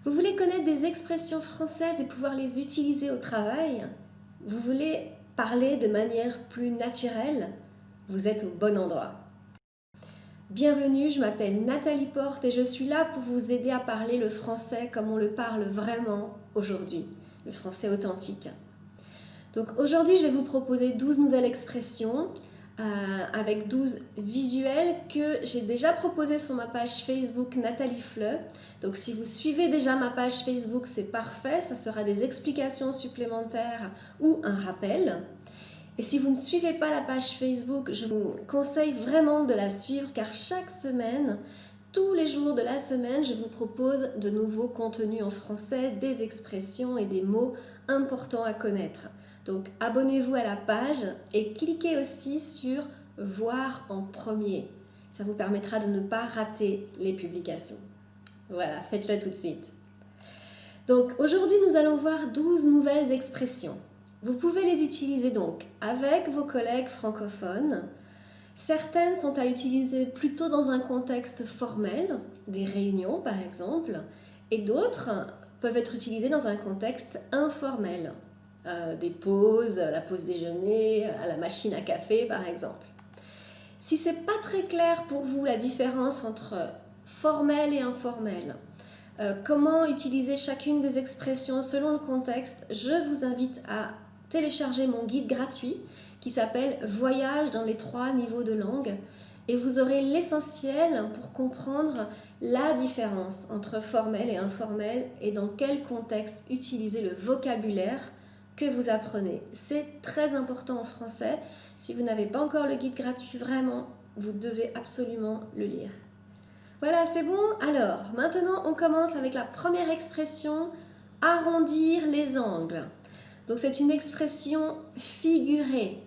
Vous voulez connaître des expressions françaises et pouvoir les utiliser au travail? Vous voulez parler de manière plus naturelle? Vous êtes au bon endroit. Bienvenue, je m'appelle Nathalie Porte et je suis là pour vous aider à parler le français comme on le parle vraiment aujourd'hui, le français authentique. Donc aujourd'hui, je vais vous proposer 12 nouvelles expressions avec 12 visuels que j'ai déjà proposés sur ma page Facebook Nathalie Fleu. Donc si vous suivez déjà ma page Facebook, c'est parfait, ça sera des explications supplémentaires ou un rappel. Et si vous ne suivez pas la page Facebook, je vous conseille vraiment de la suivre car chaque semaine, tous les jours de la semaine, je vous propose de nouveaux contenus en français, des expressions et des mots importants à connaître. Donc abonnez-vous à la page et cliquez aussi sur « Voir en premier ». Ça vous permettra de ne pas rater les publications. Voilà, faites-le tout de suite. Donc aujourd'hui, nous allons voir 12 nouvelles expressions. Vous pouvez les utiliser donc avec vos collègues francophones. Certaines sont à utiliser plutôt dans un contexte formel, des réunions par exemple, et d'autres peuvent être utilisées dans un contexte informel, des pauses, la pause déjeuner, à la machine à café par exemple. Si ce n'est pas très clair pour vous la différence entre formel et informel, comment utiliser chacune des expressions selon le contexte, je vous invite à télécharger mon guide gratuit qui s'appelle « Voyage dans les 3 niveaux de langue » et vous aurez l'essentiel pour comprendre la différence entre formel et informel et dans quel contexte utiliser le vocabulaire que vous apprenez. C'est très important en français. Si vous n'avez pas encore le guide gratuit, vraiment, vous devez absolument le lire. Voilà, c'est bon? Alors, maintenant, on commence avec la première expression, arrondir les angles. Donc, c'est une expression figurée.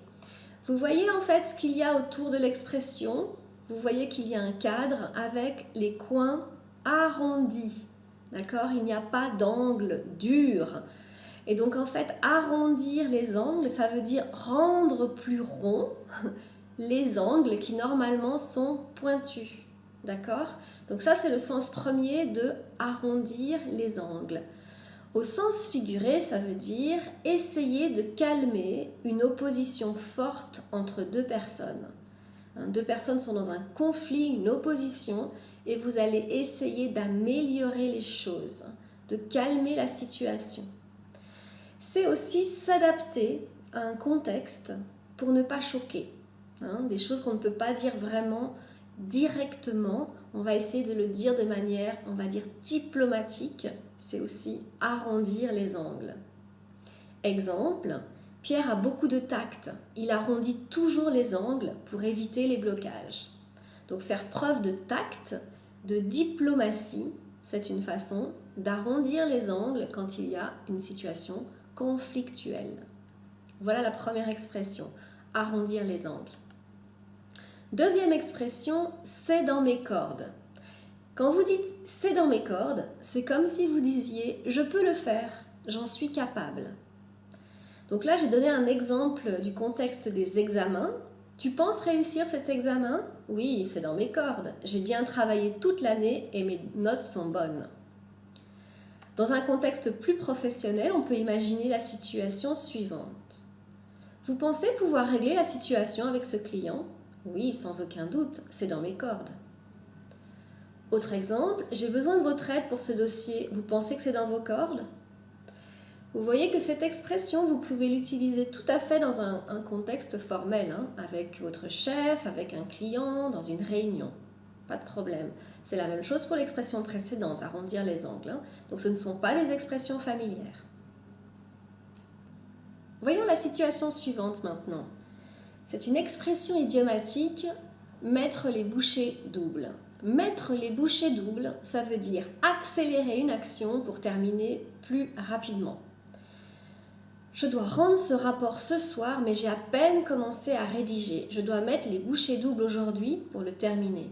Vous voyez en fait ce qu'il y a autour de l'expression. Vous voyez qu'il y a un cadre avec les coins arrondis. D'accord? Il n'y a pas d'angle dur. Et donc, en fait, arrondir les angles, ça veut dire rendre plus rond les angles qui normalement sont pointus. D'accord? Donc ça, c'est le sens premier de arrondir les angles. Au sens figuré, ça veut dire essayer de calmer une opposition forte entre deux personnes. Deux personnes sont dans un conflit, une opposition, et vous allez essayer d'améliorer les choses, de calmer la situation. C'est aussi s'adapter à un contexte pour ne pas choquer. Des choses qu'on ne peut pas dire vraiment directement, on va essayer de le dire de manière, on va dire, diplomatique. C'est aussi arrondir les angles. Exemple, Pierre a beaucoup de tact. Il arrondit toujours les angles pour éviter les blocages. Donc faire preuve de tact, de diplomatie, c'est une façon d'arrondir les angles quand il y a une situation conflictuelle. Voilà la première expression, arrondir les angles. Deuxième expression, c'est dans mes cordes. Quand vous dites c'est dans mes cordes, c'est comme si vous disiez je peux le faire, j'en suis capable. Donc là, j'ai donné un exemple du contexte des examens. Tu penses réussir cet examen? Oui, c'est dans mes cordes. J'ai bien travaillé toute l'année et mes notes sont bonnes. Dans un contexte plus professionnel, on peut imaginer la situation suivante. Vous pensez pouvoir régler la situation avec ce client? Oui, sans aucun doute, c'est dans mes cordes. Autre exemple, j'ai besoin de votre aide pour ce dossier. Vous pensez que c'est dans vos cordes? Vous voyez que cette expression, vous pouvez l'utiliser tout à fait dans un contexte formel, avec votre chef, avec un client, dans une réunion. Pas de problème. C'est la même chose pour l'expression précédente, arrondir les angles. Donc ce ne sont pas les expressions familières. Voyons la situation suivante maintenant. C'est une expression idiomatique, mettre les bouchées doubles. Mettre les bouchées doubles, ça veut dire accélérer une action pour terminer plus rapidement. Je dois rendre ce rapport ce soir, mais j'ai à peine commencé à rédiger. Je dois mettre les bouchées doubles aujourd'hui pour le terminer.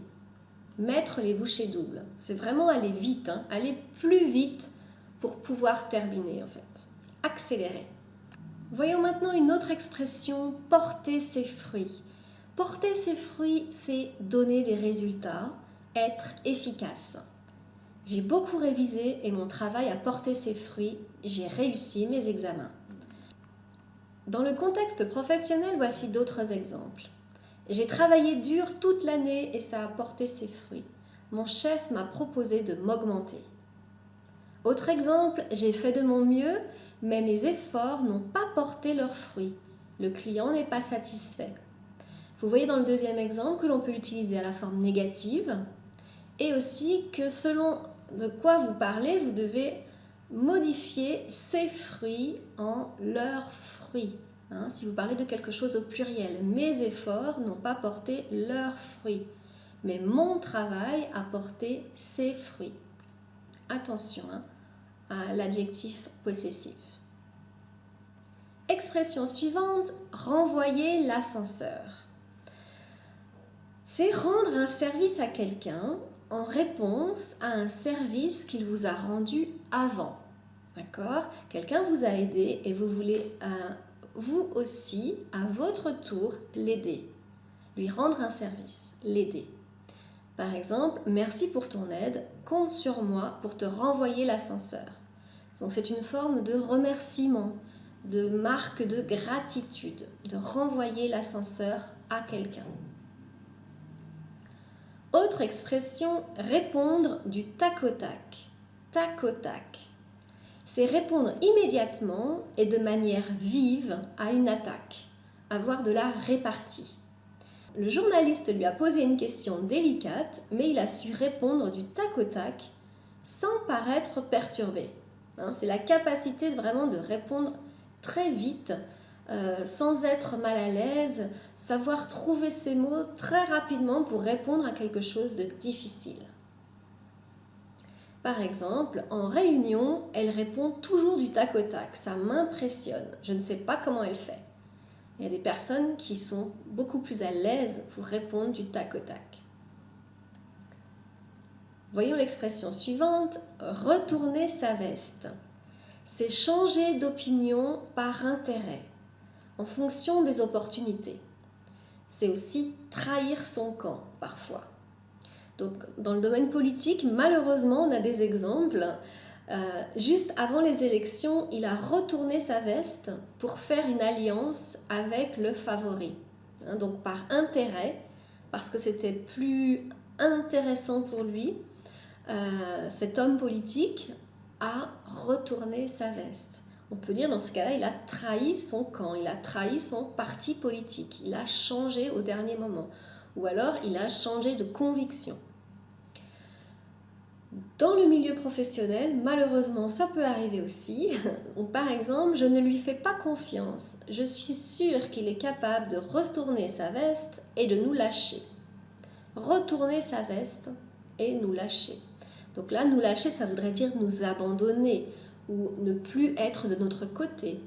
Mettre les bouchées doubles, c'est vraiment aller vite, aller plus vite pour pouvoir terminer en fait. Accélérer. Voyons maintenant une autre expression, porter ses fruits. Porter ses fruits, c'est donner des résultats, être efficace. J'ai beaucoup révisé et mon travail a porté ses fruits. J'ai réussi mes examens. Dans le contexte professionnel, voici d'autres exemples. J'ai travaillé dur toute l'année et ça a porté ses fruits. Mon chef m'a proposé de m'augmenter. Autre exemple, j'ai fait de mon mieux, mais mes efforts n'ont pas porté leurs fruits. Le client n'est pas satisfait. Vous voyez dans le deuxième exemple que l'on peut l'utiliser à la forme négative et aussi que selon de quoi vous parlez, vous devez modifier ces fruits en leurs fruits. Si vous parlez de quelque chose au pluriel, mes efforts n'ont pas porté leurs fruits, mais mon travail a porté ses fruits. Attention à l'adjectif possessif. Expression suivante, renvoyer l'ascenseur. C'est rendre un service à quelqu'un en réponse à un service qu'il vous a rendu avant. D'accord ? Quelqu'un vous a aidé et vous voulez vous aussi, à votre tour, l'aider. Lui rendre un service, l'aider. Par exemple, merci pour ton aide, compte sur moi pour te renvoyer l'ascenseur. Donc c'est une forme de remerciement, de marque de gratitude, de renvoyer l'ascenseur à quelqu'un. Autre expression, répondre du tac au tac. Tac au tac. C'est répondre immédiatement et de manière vive à une attaque, avoir de la répartie. Le journaliste lui a posé une question délicate, mais il a su répondre du tac au tac sans paraître perturbé. C'est la capacité vraiment de répondre très vite, sans être mal à l'aise, savoir trouver ses mots très rapidement pour répondre à quelque chose de difficile. Par exemple, en réunion, elle répond toujours du tac au tac. Ça m'impressionne. Je ne sais pas comment elle fait. Il y a des personnes qui sont beaucoup plus à l'aise pour répondre du tac au tac. Voyons l'expression suivante, retourner sa veste. C'est changer d'opinion par intérêt, en fonction des opportunités. C'est aussi trahir son camp, parfois. Donc, dans le domaine politique, malheureusement, on a des exemples. Juste avant les élections, il a retourné sa veste pour faire une alliance avec le favori. Donc, par intérêt, parce que c'était plus intéressant pour lui, cet homme politique a retourné sa veste. On peut dire dans ce cas-là, il a trahi son camp, il a trahi son parti politique, il a changé au dernier moment, ou alors il a changé de conviction. Dans le milieu professionnel, malheureusement, ça peut arriver aussi. Par exemple, je ne lui fais pas confiance. Je suis sûre qu'il est capable de retourner sa veste et de nous lâcher. Retourner sa veste et nous lâcher. Donc là, nous lâcher, ça voudrait dire nous abandonner ou ne plus être de notre côté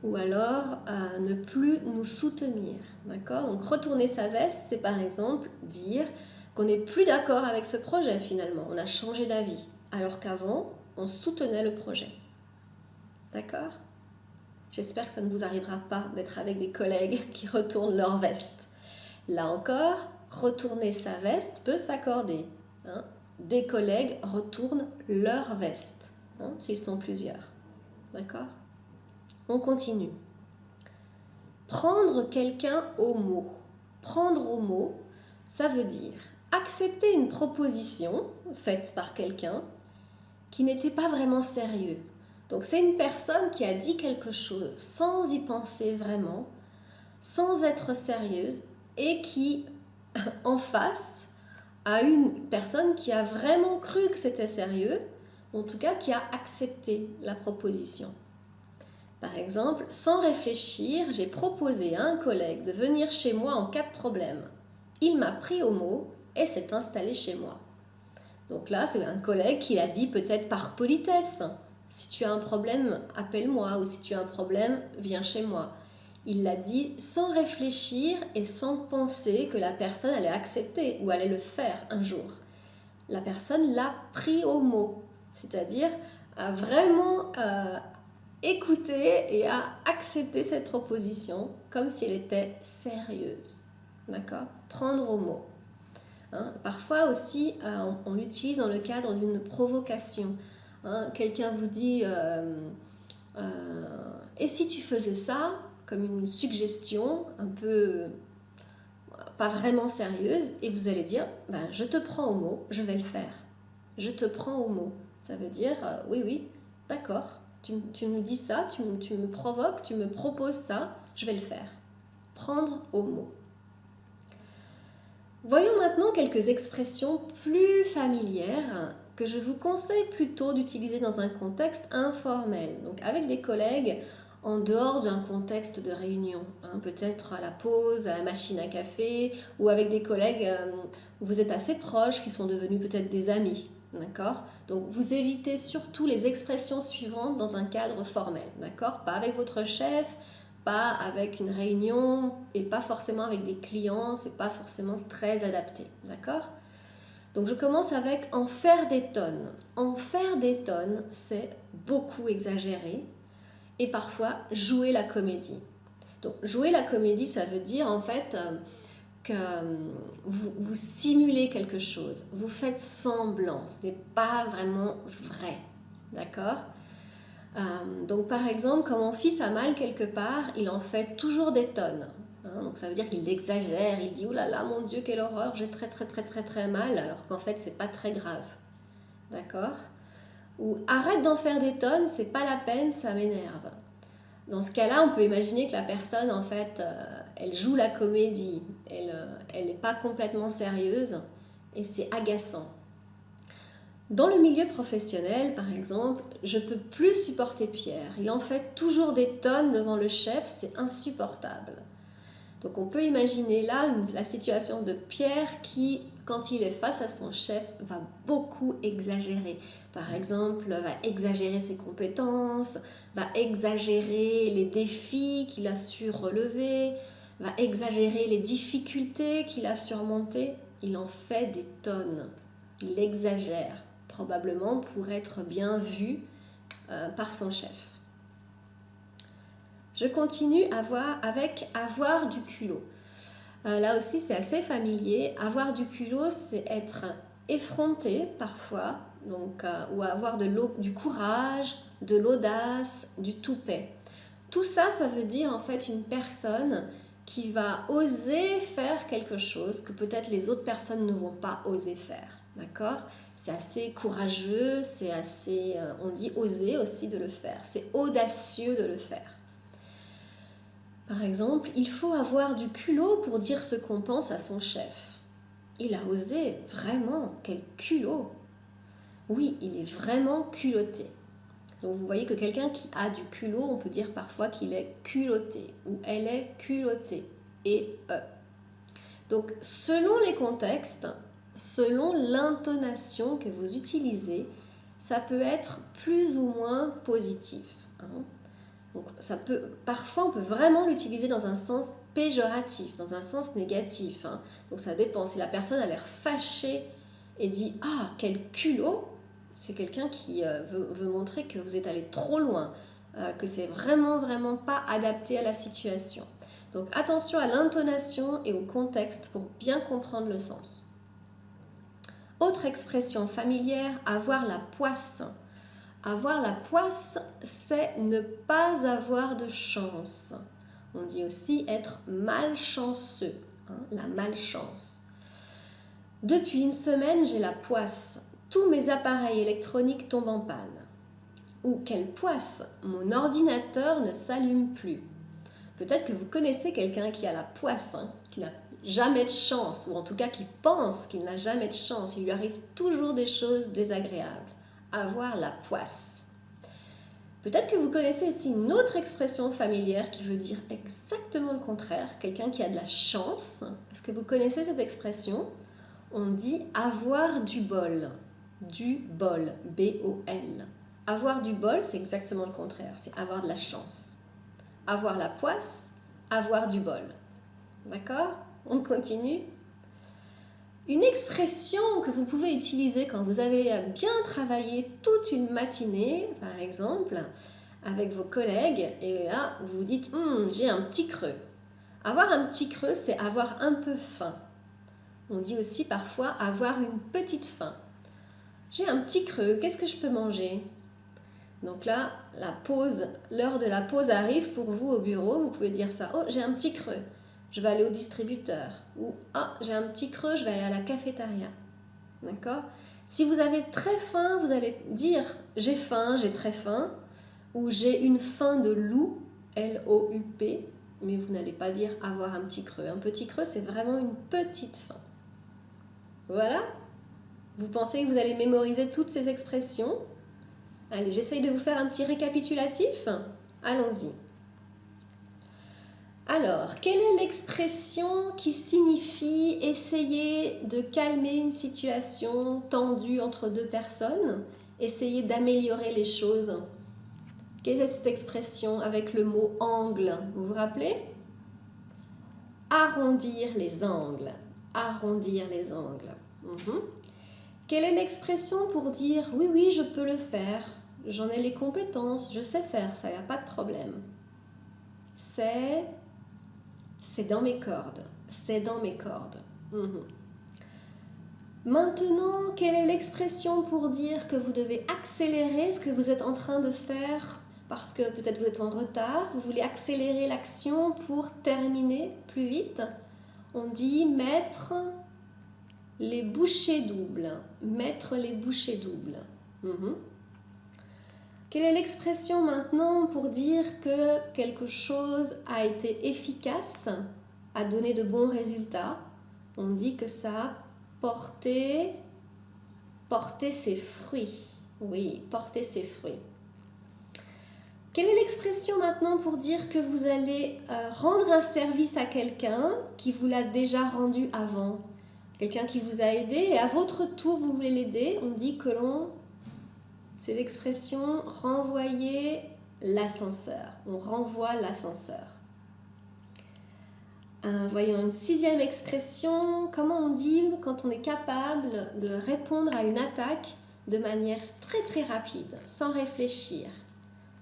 ou alors ne plus nous soutenir. D'accord ? Donc retourner sa veste, c'est par exemple dire qu'on n'est plus d'accord avec ce projet finalement, on a changé d'avis, alors qu'avant, on soutenait le projet. D'accord ? J'espère que ça ne vous arrivera pas d'être avec des collègues qui retournent leur veste. Là encore, retourner sa veste peut s'accorder. Des collègues retournent leur veste, s'ils sont plusieurs. D'accord ? On continue. Prendre quelqu'un au mot. Prendre au mot, ça veut dire accepter une proposition faite par quelqu'un qui n'était pas vraiment sérieux. Donc c'est une personne qui a dit quelque chose sans y penser vraiment, sans être sérieuse et qui, en face, a une personne qui a vraiment cru que c'était sérieux, en tout cas qui a accepté la proposition. Par exemple, sans réfléchir, j'ai proposé à un collègue de venir chez moi en cas de problème. Il m'a pris au mot et s'est installé chez moi. Donc là, c'est un collègue qui l'a dit peut-être par politesse. Si tu as un problème, appelle-moi, ou si tu as un problème, viens chez moi. Il l'a dit sans réfléchir et sans penser que la personne allait accepter ou allait le faire un jour. La personne l'a pris au mot, c'est-à-dire a vraiment écouté et a accepté cette proposition comme si elle était sérieuse. D'accord ? Prendre au mot. Hein. Parfois aussi, on l'utilise dans le cadre d'une provocation. Hein. Quelqu'un vous dit et si tu faisais ça, comme une suggestion un peu pas vraiment sérieuse, et vous allez dire ben, je te prends au mot, je vais le faire. Je te prends au mot. Ça veut dire oui, oui, d'accord, tu me dis ça, tu me provoques, tu me proposes ça, je vais le faire. Prendre au mot. Voyons maintenant quelques expressions plus familières que je vous conseille plutôt d'utiliser dans un contexte informel, donc avec des collègues en dehors d'un contexte de réunion, hein, peut-être à la pause, à la machine à café, ou avec des collègues où vous êtes assez proches, qui sont devenus peut-être des amis, d'accord? Donc vous évitez surtout les expressions suivantes dans un cadre formel, d'accord? Pas avec votre chef, pas avec une réunion et pas forcément avec des clients, c'est pas forcément très adapté, d'accord? Donc je commence avec en faire des tonnes. En faire des tonnes, c'est beaucoup exagérer et parfois jouer la comédie. Donc jouer la comédie, ça veut dire en fait que vous simulez quelque chose, vous faites semblant, ce n'est pas vraiment vrai, d'accord? Donc par exemple, quand mon fils a mal quelque part, il en fait toujours des tonnes. Hein, donc ça veut dire qu'il exagère, il dit « Ouh là là, mon Dieu, quelle horreur, j'ai très très très très très mal », alors qu'en fait, c'est pas très grave. D'accord? Ou « Arrête d'en faire des tonnes, c'est pas la peine, ça m'énerve ». Dans ce cas-là, on peut imaginer que la personne, en fait, elle joue la comédie, elle n'est pas complètement sérieuse et c'est agaçant. Dans le milieu professionnel, par exemple, je peux plus supporter Pierre. Il en fait toujours des tonnes devant le chef, c'est insupportable. Donc on peut imaginer là la situation de Pierre qui, quand il est face à son chef, va beaucoup exagérer. Par exemple, va exagérer ses compétences, va exagérer les défis qu'il a su relever, va exagérer les difficultés qu'il a surmontées. Il en fait des tonnes. Il exagère, probablement pour être bien vu par son chef. Je continue avec avoir du culot. Là aussi, c'est assez familier. Avoir du culot, c'est être effronté parfois, donc, ou avoir du courage, de l'audace, du toupet. Tout ça, ça veut dire en fait une personne qui va oser faire quelque chose que peut-être les autres personnes ne vont pas oser faire. D'accord? C'est assez courageux, c'est assez, on dit oser aussi de le faire. C'est audacieux de le faire. Par exemple, il faut avoir du culot pour dire ce qu'on pense à son chef. Il a osé, vraiment, quel culot! Oui, il est vraiment culotté. Donc vous voyez que quelqu'un qui a du culot, on peut dire parfois qu'il est culotté ou elle est culottée. Et donc selon les contextes, selon l'intonation que vous utilisez, ça peut être plus ou moins positif. Hein. Donc parfois on peut vraiment l'utiliser dans un sens péjoratif, dans un sens négatif. Hein. Donc ça dépend. Si la personne a l'air fâchée et dit « Ah, quel culot !» c'est quelqu'un qui veut montrer que vous êtes allé trop loin, que c'est vraiment, vraiment pas adapté à la situation. Donc attention à l'intonation et au contexte pour bien comprendre le sens. Autre expression familière, avoir la poisse. Avoir la poisse, c'est ne pas avoir de chance. On dit aussi être malchanceux, hein, la malchance. Depuis une semaine, j'ai la poisse. Tous mes appareils électroniques tombent en panne. Ou quelle poisse, mon ordinateur ne s'allume plus. Peut-être que vous connaissez quelqu'un qui a la poisse, hein, qui n'a jamais de chance, ou en tout cas qui pense qu'il n'a jamais de chance. Il lui arrive toujours des choses désagréables. Avoir la poisse. Peut-être que vous connaissez aussi une autre expression familière qui veut dire exactement le contraire, quelqu'un qui a de la chance. Est-ce que vous connaissez cette expression? On dit avoir du bol. Du bol, B-O-L. Avoir du bol, c'est exactement le contraire, c'est avoir de la chance. Avoir la poisse, avoir du bol. D'accord? On continue. Une expression que vous pouvez utiliser quand vous avez bien travaillé toute une matinée, par exemple, avec vos collègues, et là, vous vous dites « j'ai un petit creux ». Avoir un petit creux, c'est avoir un peu faim. On dit aussi parfois avoir une petite faim. J'ai un petit creux, qu'est-ce que je peux manger? Donc là, l'heure de la pause arrive pour vous au bureau. Vous pouvez dire ça. Oh, j'ai un petit creux, je vais aller au distributeur. Ou ah, j'ai un petit creux, je vais aller à la cafétéria. D'accord? Si vous avez très faim, vous allez dire j'ai faim, j'ai très faim. Ou j'ai une faim de loup, L-O-U-P. Mais vous n'allez pas dire avoir un petit creux. Un petit creux, c'est vraiment une petite faim. Voilà. Vous pensez que vous allez mémoriser toutes ces expressions? Allez, j'essaye de vous faire un petit récapitulatif. Allons-y. Alors, quelle est l'expression qui signifie essayer de calmer une situation tendue entre deux personnes, essayer d'améliorer les choses? Quelle est cette expression avec le mot angle? Vous vous rappelez? Arrondir les angles. Arrondir les angles. Quelle est l'expression pour dire oui, oui, je peux le faire, j'en ai les compétences, je sais faire ça, il n'y a pas de problème. C'est dans mes cordes. C'est dans mes cordes. Maintenant, quelle est l'expression pour dire que vous devez accélérer ce que vous êtes en train de faire parce que peut-être vous êtes en retard, vous voulez accélérer l'action pour terminer plus vite? On dit mettre les bouchées doubles. Mettre les bouchées doubles. Quelle est l'expression maintenant pour dire que quelque chose a été efficace, a donné de bons résultats? On dit que ça a porté ses fruits. Oui, porter ses fruits. Quelle est l'expression maintenant pour dire que vous allez rendre un service à quelqu'un qui vous l'a déjà rendu avant? Quelqu'un qui vous a aidé et à votre tour vous voulez l'aider? On dit que c'est l'expression renvoyer l'ascenseur. On renvoie l'ascenseur. Voyons une sixième expression. Comment on dit quand on est capable de répondre à une attaque de manière très très rapide, sans réfléchir?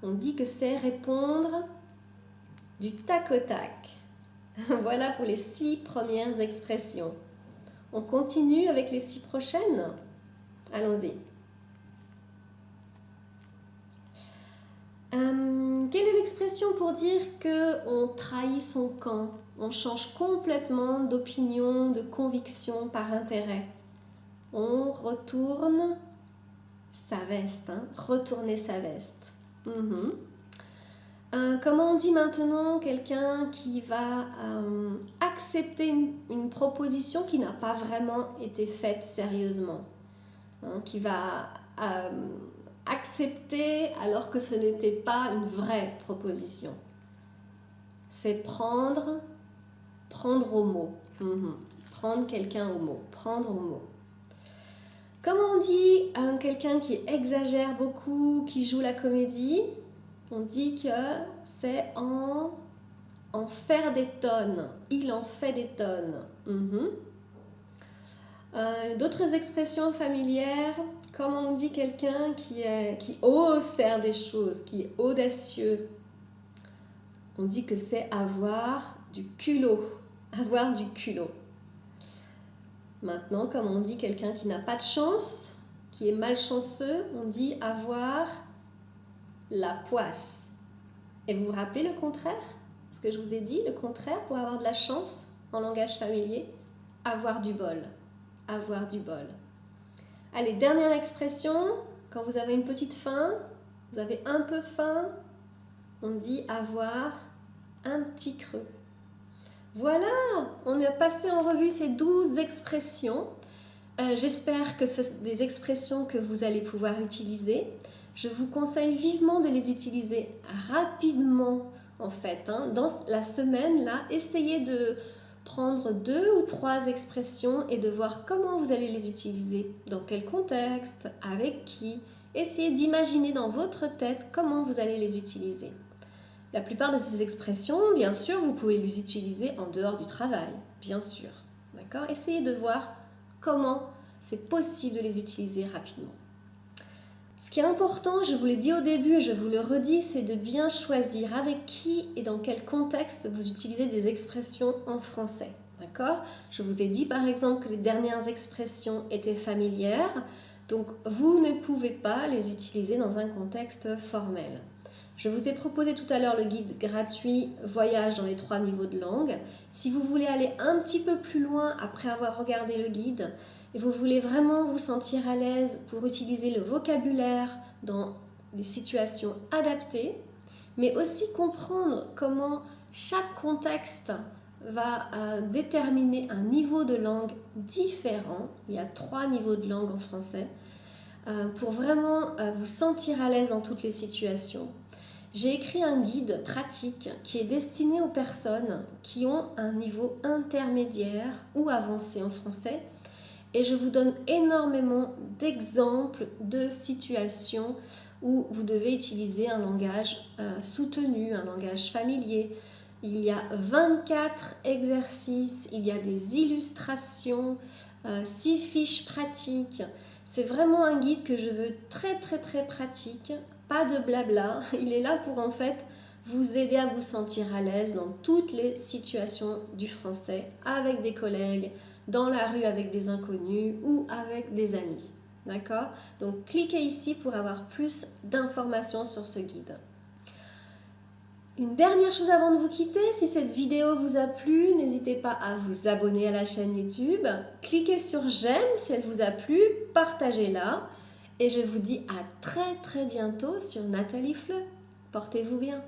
On dit que c'est répondre du tac au tac. Voilà pour les 6 premières expressions. On continue avec les 6 prochaines. Allons-y. Quelle est l'expression pour dire qu'on trahit son camp? On change complètement d'opinion, de conviction par intérêt. On retourne sa veste. Retourner sa veste. Comment on dit maintenant quelqu'un qui va accepter une proposition qui n'a pas vraiment été faite sérieusement, qui va accepter alors que ce n'était pas une vraie proposition? C'est prendre au mot. Prendre quelqu'un au mot. Prendre au mot. Comment on dit quelqu'un qui exagère beaucoup, qui joue la comédie? On dit que c'est en faire des tonnes. Il en fait des tonnes. D'autres expressions familières. Comment on dit quelqu'un qui ose faire des choses, qui est audacieux? On dit que c'est avoir du culot. Avoir du culot. Maintenant, comme on dit quelqu'un qui n'a pas de chance, qui est malchanceux, on dit avoir la poisse. Et vous vous rappelez le contraire? Ce que je vous ai dit, le contraire pour avoir de la chance en langage familier? Avoir du bol. Avoir du bol. Allez, dernière expression. Quand vous avez une petite faim, vous avez un peu faim, on dit avoir un petit creux. Voilà, on a passé en revue ces 12 expressions. J'espère que c'est des expressions que vous allez pouvoir utiliser. Je vous conseille vivement de les utiliser rapidement, en fait. Dans la semaine, là, essayez de prendre 2 ou 3 expressions et de voir comment vous allez les utiliser, dans quel contexte, avec qui. Essayez d'imaginer dans votre tête comment vous allez les utiliser. La plupart de ces expressions, bien sûr, vous pouvez les utiliser en dehors du travail, bien sûr. D'accord? Essayez de voir comment c'est possible de les utiliser rapidement. Ce qui est important, je vous l'ai dit au début et je vous le redis, c'est de bien choisir avec qui et dans quel contexte vous utilisez des expressions en français. D'accord? Je vous ai dit par exemple que les dernières expressions étaient familières, donc vous ne pouvez pas les utiliser dans un contexte formel. Je vous ai proposé tout à l'heure le guide gratuit Voyage dans les 3 niveaux de langue. Si vous voulez aller un petit peu plus loin après avoir regardé le guide et vous voulez vraiment vous sentir à l'aise pour utiliser le vocabulaire dans des situations adaptées, mais aussi comprendre comment chaque contexte va déterminer un niveau de langue différent. Il y a 3 niveaux de langue en français. Pour vraiment vous sentir à l'aise dans toutes les situations. J'ai écrit un guide pratique qui est destiné aux personnes qui ont un niveau intermédiaire ou avancé en français et je vous donne énormément d'exemples de situations où vous devez utiliser un langage soutenu, un langage familier. Il y a 24 exercices, il y a des illustrations, 6 fiches pratiques. C'est vraiment un guide que je veux très pratique, pas de blabla. Il est là pour en fait vous aider à vous sentir à l'aise dans toutes les situations du français, avec des collègues, dans la rue avec des inconnus ou avec des amis. D'accord? Donc cliquez ici pour avoir plus d'informations sur ce guide. Une dernière chose avant de vous quitter, si cette vidéo vous a plu, n'hésitez pas à vous abonner à la chaîne YouTube, cliquez sur j'aime si elle vous a plu, partagez-la et je vous dis à très bientôt sur Nathalie Fleu. Portez-vous bien.